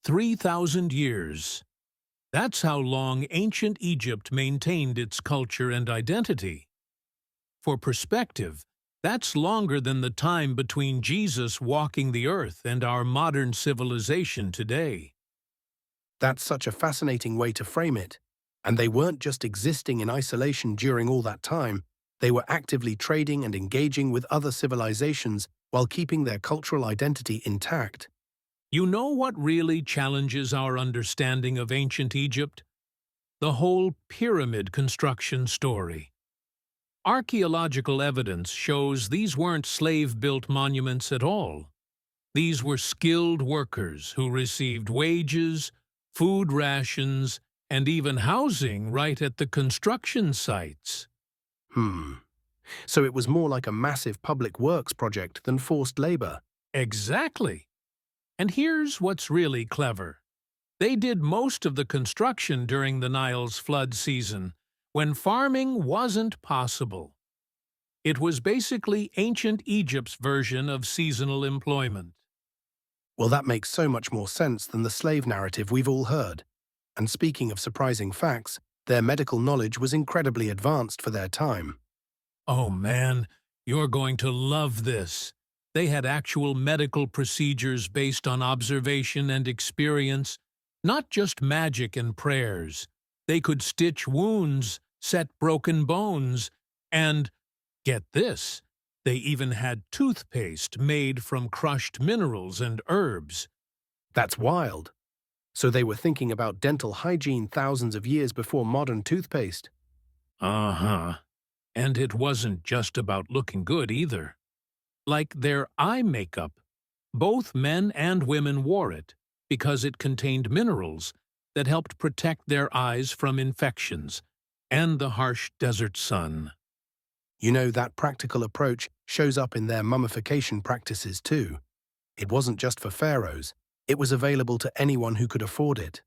3,000 years. That's how long ancient Egypt maintained its culture and identity. For perspective, that's longer than the time between Jesus walking the earth and our modern civilization today. That's such a fascinating way to frame it. And they weren't just existing in isolation during all that time, they were actively trading and engaging with other civilizations while keeping their cultural identity intact. You know what really challenges our understanding of ancient Egypt? The whole pyramid construction story. Archaeological evidence shows these weren't slave-built monuments at all. These were skilled workers who received wages, food rations, and even housing right at the construction sites. So it was more like a massive public works project than forced labor. Exactly. And here's what's really clever. They did most of the construction during the Nile's flood season, when farming wasn't possible. It was basically ancient Egypt's version of seasonal employment. Well, that makes so much more sense than the slave narrative we've all heard. And speaking of surprising facts, their medical knowledge was incredibly advanced for their time. Oh man, you're going to love this. They had actual medical procedures based on observation and experience, not just magic and prayers. They could stitch wounds, set broken bones, and, get this, they even had toothpaste made from crushed minerals and herbs. That's wild. So they were thinking about dental hygiene thousands of years before modern toothpaste. Uh-huh. And it wasn't just about looking good either. Like their eye makeup. Both men and women wore it because it contained minerals that helped protect their eyes from infections and the harsh desert sun. You know, that practical approach shows up in their mummification practices too. It wasn't just for pharaohs. It was available to anyone who could afford it.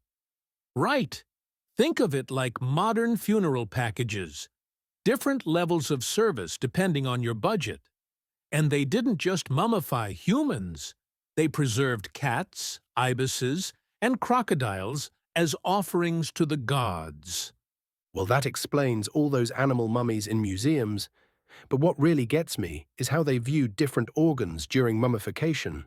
Right. Think of it like modern funeral packages. Different levels of service depending on your budget. And they didn't just mummify humans. They preserved cats, ibises, and crocodiles as offerings to the gods. Well, that explains all those animal mummies in museums. But what really gets me is how they viewed different organs during mummification.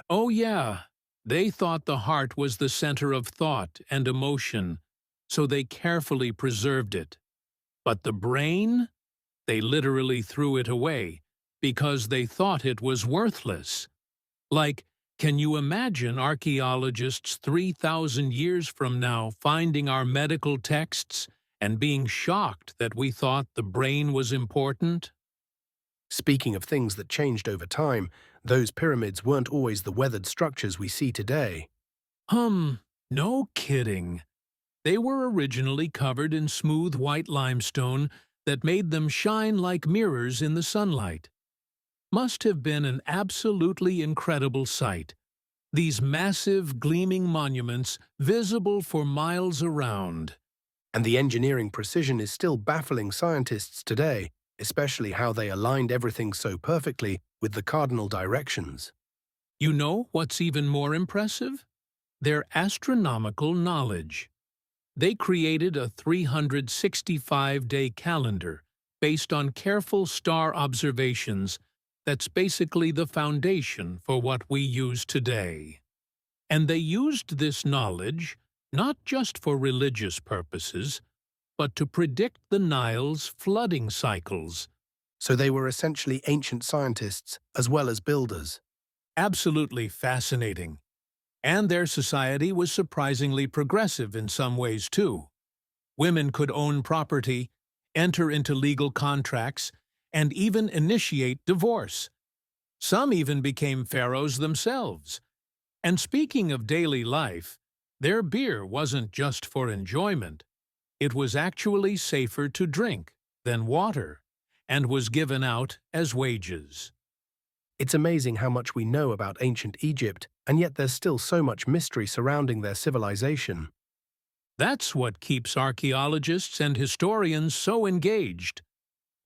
Oh yeah, they thought the heart was the center of thought and emotion, so they carefully preserved it. But the brain? They literally threw it away because they thought it was worthless. Like, can you imagine archaeologists 3,000 years from now finding our medical texts and being shocked that we thought the brain was important? Speaking of things that changed over time, those pyramids weren't always the weathered structures we see today. No kidding. They were originally covered in smooth white limestone that made them shine like mirrors in the sunlight. Must have been an absolutely incredible sight. These massive, gleaming monuments visible for miles around. And the engineering precision is still baffling scientists today, especially how they aligned everything so perfectly with the cardinal directions. You know what's even more impressive? Their astronomical knowledge. They created a 365-day calendar based on careful star observations that's basically the foundation for what we use today. And they used this knowledge not just for religious purposes, but to predict the Nile's flooding cycles. So they were essentially ancient scientists as well as builders. Absolutely fascinating. And their society was surprisingly progressive in some ways too. Women could own property, enter into legal contracts, and even initiate divorce. Some even became pharaohs themselves. And speaking of daily life, their beer wasn't just for enjoyment. It was actually safer to drink than water, and was given out as wages. It's amazing how much we know about ancient Egypt, and yet there's still so much mystery surrounding their civilization. That's what keeps archaeologists and historians so engaged.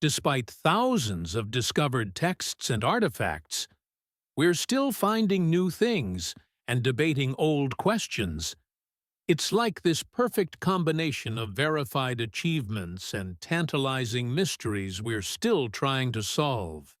Despite thousands of discovered texts and artifacts, we're still finding new things and debating old questions. It's like this perfect combination of verified achievements and tantalizing mysteries we're still trying to solve.